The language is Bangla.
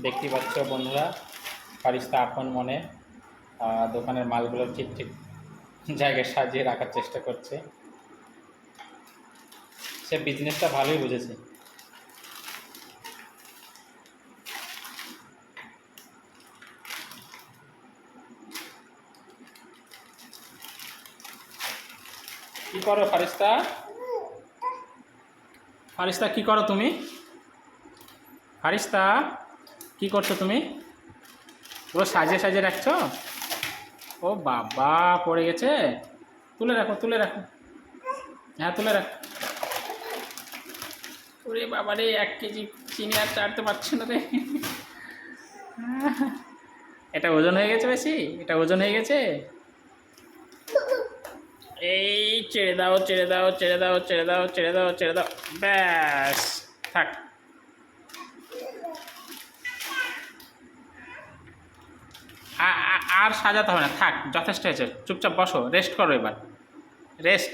দেখতেই পাচ্ছ বন্ধুরা, ফারিস্তা আপন মনে দোকানের মালগুলো ঠিক ঠিক জায়গায় সাজিয়ে রাখার চেষ্টা করছে। সে বিজনেসটা ভালোই বুঝেছে। কি করো ফারিস্তা? ফারিস্তা কি করো তুমি? ফারিস্তা কি করছো তুমি? পুরো সাজিয়ে সাজিয়ে রাখছো? ও বাবা, পড়ে গেছে। তুলে রাখো, তুলে রাখো। হ্যাঁ, তুলে রাখো। ওরে বাবা রে, 1 কেজি চিনি আর চাটতে পারছে না রে। এটা ওজন হয়ে গেছে বেশি, এটা ওজন হয়ে গেছে। এই ছেড়ে দাও, ছেড়ে দাও, ছেড়ে দাও, ছেড়ে দাও, ছেড়ে দাও, ছেড়ে দাও। ব্যাস, থাক। আর সাজাতে হবে না, থাক, যথেষ্ট হয়েছে। চুপচাপ বসো, রেস্ট করো এবার, রেস্ট।